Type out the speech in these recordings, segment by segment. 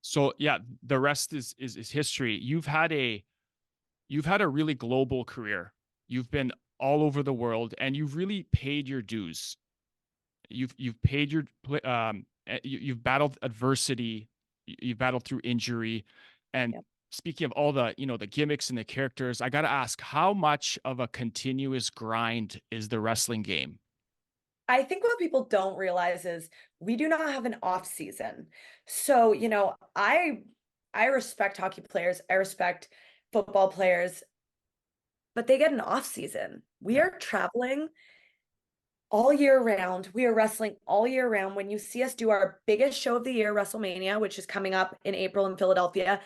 So yeah, the rest is history. You've had a really global career. You've been all over the world, and you've really paid your dues. You've paid your you've battled adversity. You've battled through injury, and Yep. speaking of all the the gimmicks and the characters, I got to ask, how much of a continuous grind is the wrestling game? I think what people don't realize is we do not have an off season. So, I respect hockey players, I respect football players, but they get an off season. We Yeah. are traveling all year round. We are wrestling all year round. When you see us do our biggest show of the year, WrestleMania, which is coming up in April in Philadelphia,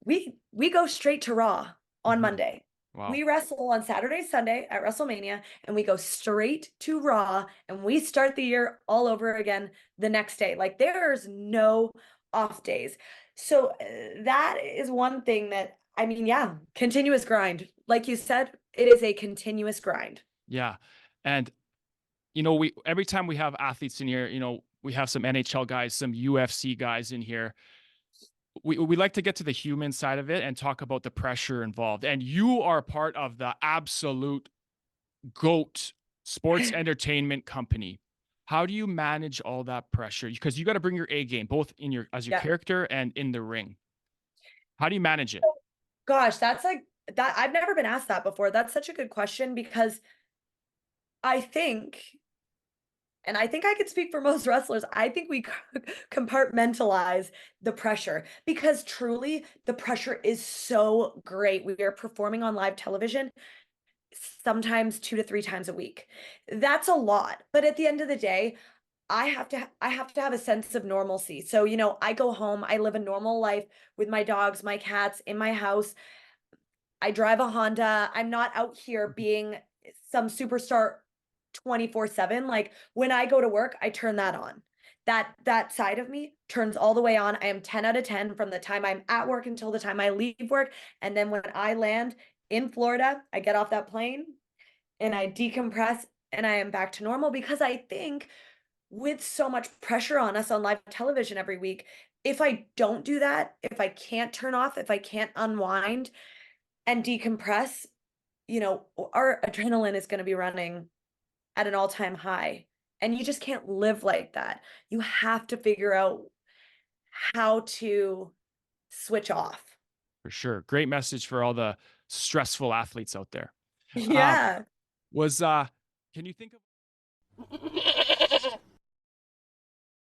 we go straight to Raw on Mhm. Monday. Wow. We wrestle on Saturday, Sunday at WrestleMania, and we go straight to Raw, and we start the year all over again the next day. Like there's no off days. So that is one thing that I mean, yeah, continuous grind. Like you said, it is a continuous grind. Yeah. And we every time we have athletes in here, we have some NHL guys, some UFC guys in here. We like to get to the human side of it and talk about the pressure involved. And you are part of the absolute GOAT sports entertainment company. How do you manage all that pressure? Because you got to bring your A game, both in your as your Yeah. character and in the ring. How do you manage it? So, gosh, that's like that I've never been asked that before. That's such a good question because I think and I think I could speak for most wrestlers. I think we compartmentalize the pressure because truly the pressure is so great. We are performing on live television sometimes 2 to 3 times a week. That's a lot. But at the end of the day, I have to have a sense of normalcy. So, I go home, I live a normal life with my dogs, my cats in my house. I drive a Honda. I'm not out here Mhm. being some superstar 24/7. Like when I go to work, I turn that on. That side of me turns all the way on. I am 10 out of 10 from the time I'm at work until the time I leave work. And then when I land in Florida, I get off that plane and I decompress and I am back to normal because I think with so much pressure on us on live television every week, if I don't do that, if I can't turn off, if I can't unwind and decompress, our adrenaline is going to be running at an all-time high. And you just can't live like that. You have to figure out how to switch off. For sure. Great message for all the stressful athletes out there. Um, Yeah. was can you think of